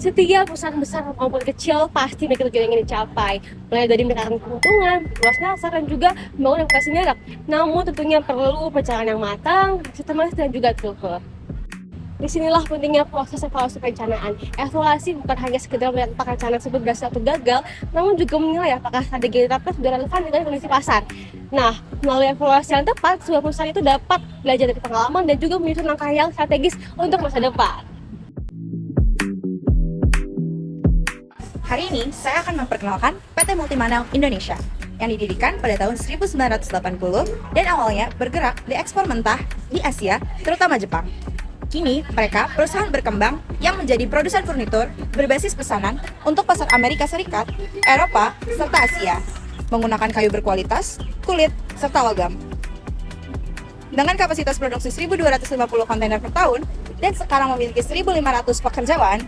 Setiap perusahaan besar maupun kecil pasti memiliki tujuan yang ingin dicapai, mulai dari meningkatkan keuntungan, luas pasar, dan juga membangun reputasi merek. Namun tentunya perlu perencanaan yang matang, sistematis, dan juga terukur. Disinilah pentingnya proses evaluasi perencanaan. Evaluasi bukan hanya sekedar melihat apakah rencana tersebut berhasil atau gagal, namun juga menilai apakah strategi yang diterapkan sudah relevan dengan kondisi pasar. Nah, melalui evaluasi yang tepat, sebuah perusahaan itu dapat belajar dari pengalaman dan juga menyusun langkah yang strategis untuk masa depan. Hari ini saya akan memperkenalkan PT Multimanau Indonesia yang didirikan pada tahun 1980 dan awalnya bergerak di ekspor mentah di Asia, terutama Jepang. Kini, mereka perusahaan berkembang yang menjadi produsen furnitur berbasis pesanan untuk pasar Amerika Serikat, Eropa, serta Asia, menggunakan kayu berkualitas, kulit, serta logam. Dengan kapasitas produksi 1.250 kontainer per tahun dan sekarang memiliki 1.500 pekerjaan,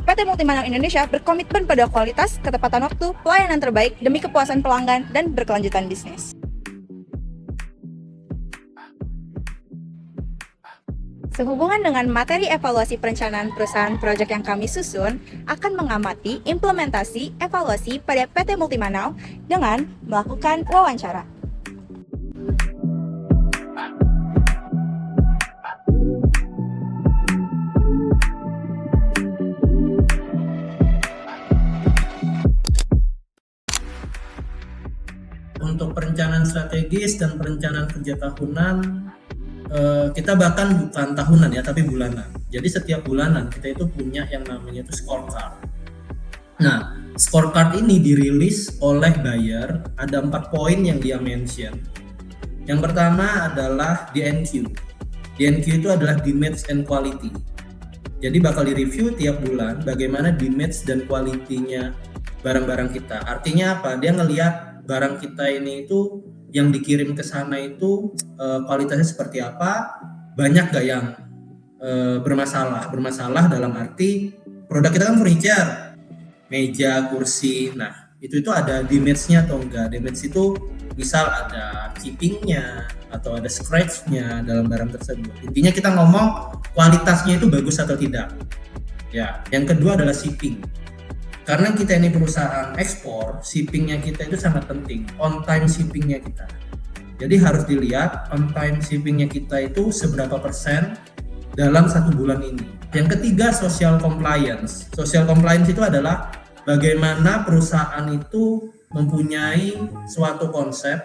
PT Multimanau Indonesia berkomitmen pada kualitas, ketepatan waktu, pelayanan terbaik demi kepuasan pelanggan dan berkelanjutan bisnis. Sehubungan dengan materi evaluasi perencanaan perusahaan proyek yang kami susun, akan mengamati implementasi evaluasi pada PT Multimanau dengan melakukan wawancara. Untuk perencanaan strategis dan perencanaan kerja tahunan, kita bahkan bukan tahunan ya, tapi bulanan. Jadi setiap bulanan kita itu punya yang namanya itu scorecard. Nah, scorecard ini dirilis oleh buyer. Ada 4 poin yang dia mention. Yang pertama adalah DNQ. DNQ itu adalah Damage and Quality. Jadi bakal direview tiap bulan bagaimana damage dan quality-nya barang-barang kita. Artinya apa? Dia ngelihat barang kita ini itu yang dikirim ke sana itu kualitasnya seperti apa, banyak gak yang bermasalah dalam arti produk kita kan furniture, meja, kursi. Nah itu ada damage-nya atau enggak. Damage itu misal ada chipping-nya atau ada scratch-nya dalam barang tersebut. Intinya kita ngomong kualitasnya itu bagus atau tidak ya. Yang kedua adalah shipping. Karena kita ini perusahaan ekspor, shippingnya kita itu sangat penting, on time shippingnya kita. Jadi harus dilihat on time shippingnya kita itu seberapa persen dalam 1 bulan ini. Yang ketiga, social compliance. Social compliance itu adalah bagaimana perusahaan itu mempunyai suatu konsep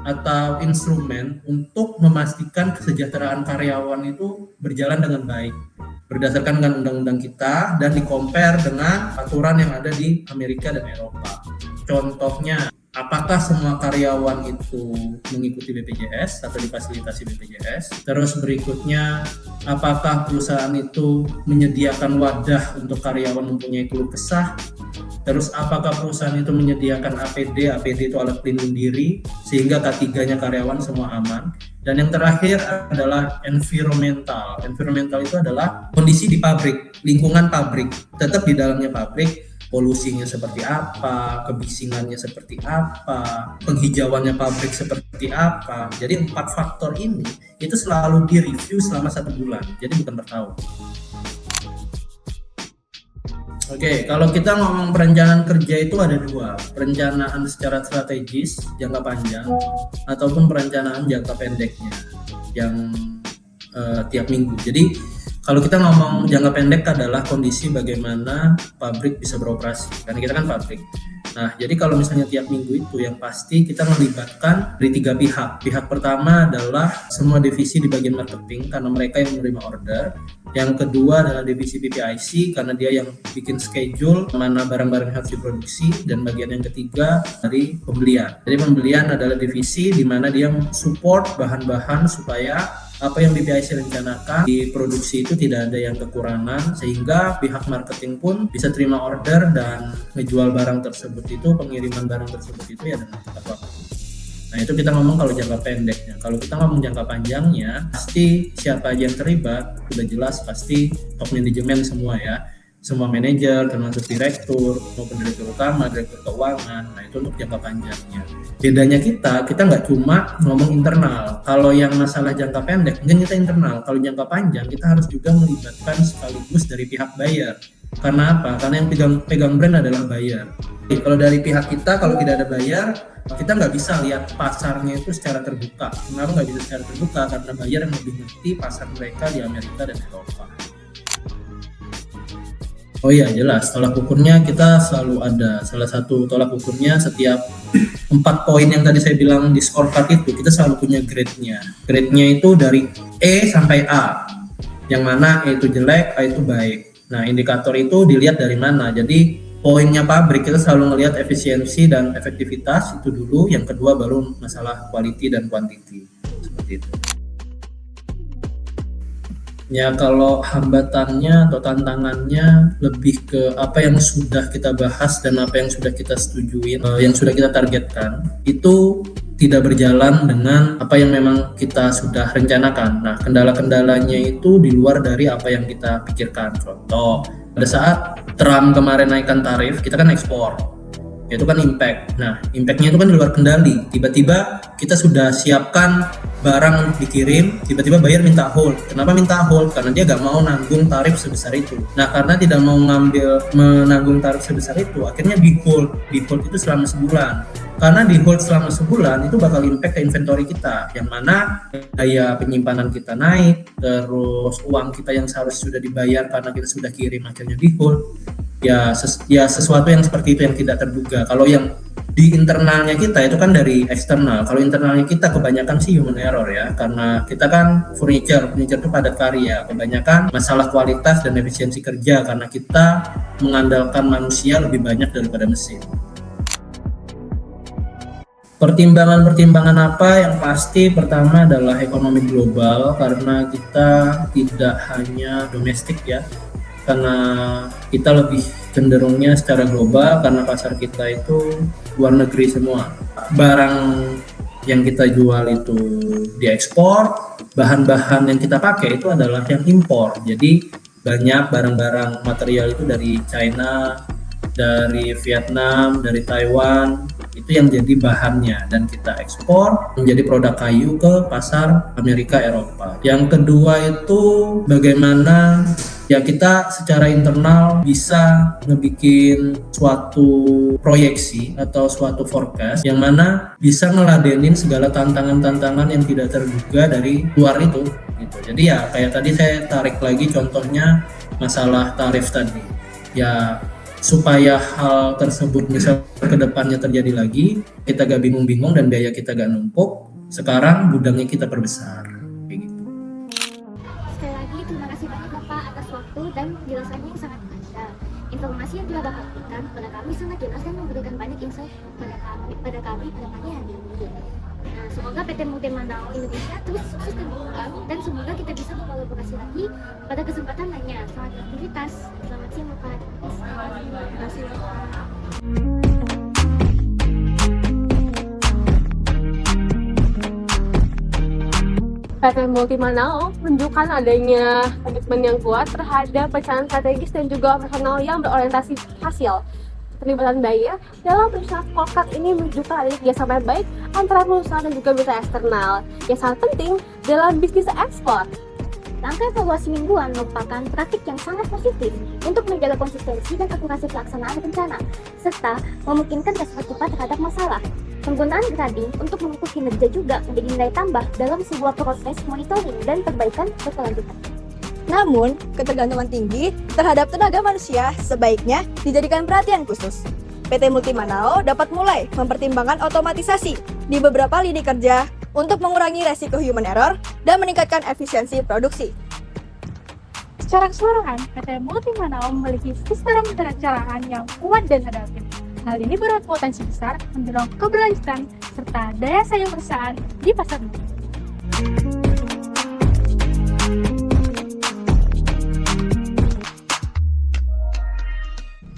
atau instrumen untuk memastikan kesejahteraan karyawan itu berjalan dengan baik berdasarkan dengan undang-undang kita dan di-compare dengan aturan yang ada di Amerika dan Eropa. Contohnya, apakah semua karyawan itu mengikuti BPJS atau difasilitasi BPJS? Terus berikutnya, apakah perusahaan itu menyediakan wadah untuk karyawan mempunyai keluh kesah? Terus apakah perusahaan itu menyediakan APD? APD itu alat pelindung diri sehingga K3-nya karyawan semua aman. Dan yang terakhir adalah environmental. Environmental itu adalah kondisi di pabrik, lingkungan pabrik. Tetap di dalamnya pabrik, polusinya seperti apa, kebisingannya seperti apa, penghijauannya pabrik seperti apa. Jadi 4 faktor ini itu selalu direview selama 1 bulan. Jadi bukan per tahun. Oke, kalau kita ngomong perencanaan kerja itu ada 2, perencanaan secara strategis jangka panjang ataupun perencanaan jangka pendeknya yang tiap minggu. Jadi kalau kita ngomong jangka pendek adalah kondisi bagaimana pabrik bisa beroperasi, karena kita kan pabrik. Nah, jadi kalau misalnya tiap minggu itu yang pasti kita melibatkan dari 3 pihak. Pihak pertama adalah semua divisi di bagian marketing karena mereka yang menerima order. Yang kedua adalah divisi PPIC karena dia yang bikin schedule mana barang-barang yang harus diproduksi. Dan bagian yang ketiga dari pembelian. Jadi pembelian adalah divisi di mana dia support bahan-bahan supaya apa yang BPIC rencanakan di produksi itu tidak ada yang kekurangan, sehingga pihak marketing pun bisa terima order dan ngejual barang tersebut itu, pengiriman barang tersebut itu ya dengan tepat waktu. Nah itu kita ngomong kalau jangka pendeknya. Kalau kita ngomong jangka panjangnya, pasti siapa aja yang terlibat udah jelas, pasti top manajemen semua ya, semua manajer termasuk direktur maupun direktur utama, direktur keuangan. Nah itu untuk jangka panjangnya. Bedanya kita nggak cuma ngomong internal. Kalau yang masalah jangka pendek mungkin kita internal. Kalau jangka panjang kita harus juga melibatkan sekaligus dari pihak buyer. Karena apa? Karena yang pegang brand adalah buyer. Jadi, kalau dari pihak kita, kalau tidak ada buyer, kita nggak bisa lihat pasarnya itu secara terbuka. Kenapa nggak bisa secara terbuka? Karena buyer yang lebih ngerti pasar mereka di Amerika dan Eropa. Oh iya, jelas. Tolak ukurnya kita selalu ada. Salah satu tolak ukurnya setiap 4 poin yang tadi saya bilang di scorecard itu, kita selalu punya grade-nya. Grade-nya itu dari E sampai A. Yang mana E itu jelek, A itu baik. Nah, indikator itu dilihat dari mana. Jadi, poinnya pabrik kita selalu melihat efisiensi dan efektivitas itu dulu. Yang kedua baru masalah quality dan quantity. Seperti itu. Ya, kalau hambatannya atau tantangannya lebih ke apa yang sudah kita bahas dan apa yang sudah kita setujui, yang sudah kita targetkan itu tidak berjalan dengan apa yang memang kita sudah rencanakan. Nah, kendala-kendalanya itu di luar dari apa yang kita pikirkan. Contoh, pada saat Trump kemarin naikkan tarif, kita kan ekspor, itu kan impact. Nah, impactnya itu kan di luar kendali. Tiba-tiba kita sudah siapkan barang dikirim, tiba-tiba buyer minta hold. Kenapa minta hold? Karena dia gak mau nanggung tarif sebesar itu. Nah, karena tidak mau menanggung tarif sebesar itu, akhirnya di hold itu selama sebulan. Karena di hold selama sebulan itu bakal impact ke inventory kita, yang mana daya penyimpanan kita naik, terus uang kita yang seharusnya sudah dibayar karena kita sudah kirim akhirnya di hold. Ya sesuatu yang seperti itu yang tidak terduga. Kalau yang di internalnya kita itu kan dari eksternal. Kalau internalnya kita kebanyakan sih human error ya, karena kita kan furniture itu padat karya, kebanyakan masalah kualitas dan efisiensi kerja karena kita mengandalkan manusia lebih banyak daripada mesin. Pertimbangan-pertimbangan apa? Yang pasti pertama adalah ekonomi global, karena kita tidak hanya domestik ya, karena kita lebih cenderungnya secara global karena pasar kita itu luar negeri semua. Barang yang kita jual itu diekspor, bahan-bahan yang kita pakai itu adalah yang impor. Jadi banyak barang-barang material itu dari China, dari Vietnam, dari Taiwan, itu yang jadi bahannya dan kita ekspor menjadi produk kayu ke pasar Amerika, Eropa. Yang kedua itu bagaimana ya kita secara internal bisa ngebikin suatu proyeksi atau suatu forecast yang mana bisa ngeladenin segala tantangan-tantangan yang tidak terduga dari luar itu gitu. Jadi ya kayak tadi saya tarik lagi contohnya masalah tarif tadi. Ya supaya hal tersebut misal ke depannya terjadi lagi, kita gak bingung-bingung dan biaya kita gak numpuk, sekarang gudangnya kita perbesar. Kayak gitu. Sekali lagi terima kasih banyak Bapak atas waktu dan penjelasannya yang sangat panjang. Informasi yang telah Bapak berikan kepada kami sangat jelas dan memberikan banyak insight pada kami pada pagi hari ini. Nah, semoga PT Multi Mandau Indonesia terus sukses dan berkembang, dan semoga kita bisa berkolaborasi lagi pada kesempatan lainnya. Selamat beraktivitas. Selamat siang Bapak. Terima kasih Bapak. PT Multi Mandau menunjukkan adanya komitmen yang kuat terhadap perencanaan strategis dan juga operasional yang berorientasi hasil. Terlibatan buyer dalam perusahaan scorecard ini menunjukkan adanya kerjasama yang baik antara perusahaan dan juga mitra eksternal yang sangat penting dalam bisnis ekspor. Langkah evaluasi mingguan merupakan praktik yang sangat positif untuk menjaga konsistensi dan akurasi pelaksanaan rencana, serta memungkinkan respon cepat terhadap masalah. Penggunaan grading untuk mengukur kinerja juga menjadi nilai tambah dalam sebuah proses monitoring dan perbaikan berkelanjutan. Namun, ketergantungan tinggi terhadap tenaga manusia sebaiknya dijadikan perhatian khusus. PT Multi Mandau dapat mulai mempertimbangkan otomatisasi di beberapa lini kerja untuk mengurangi resiko human error dan meningkatkan efisiensi produksi. Secara keseluruhan, PT Multi Mandau memiliki sistem perencanaan yang kuat dan adaptif. Hal ini berpotensi besar mendorong keberlanjutan serta daya saing perusahaan di pasar dunia.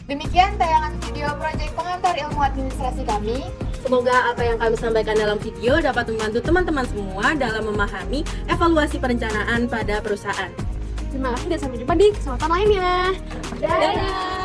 Demikian tayangan video proyek pengantar ilmu administrasi kami. Semoga apa yang kami sampaikan dalam video dapat membantu teman-teman semua dalam memahami evaluasi perencanaan pada perusahaan. Terima kasih dan sampai jumpa di kesempatan lainnya. Dadah!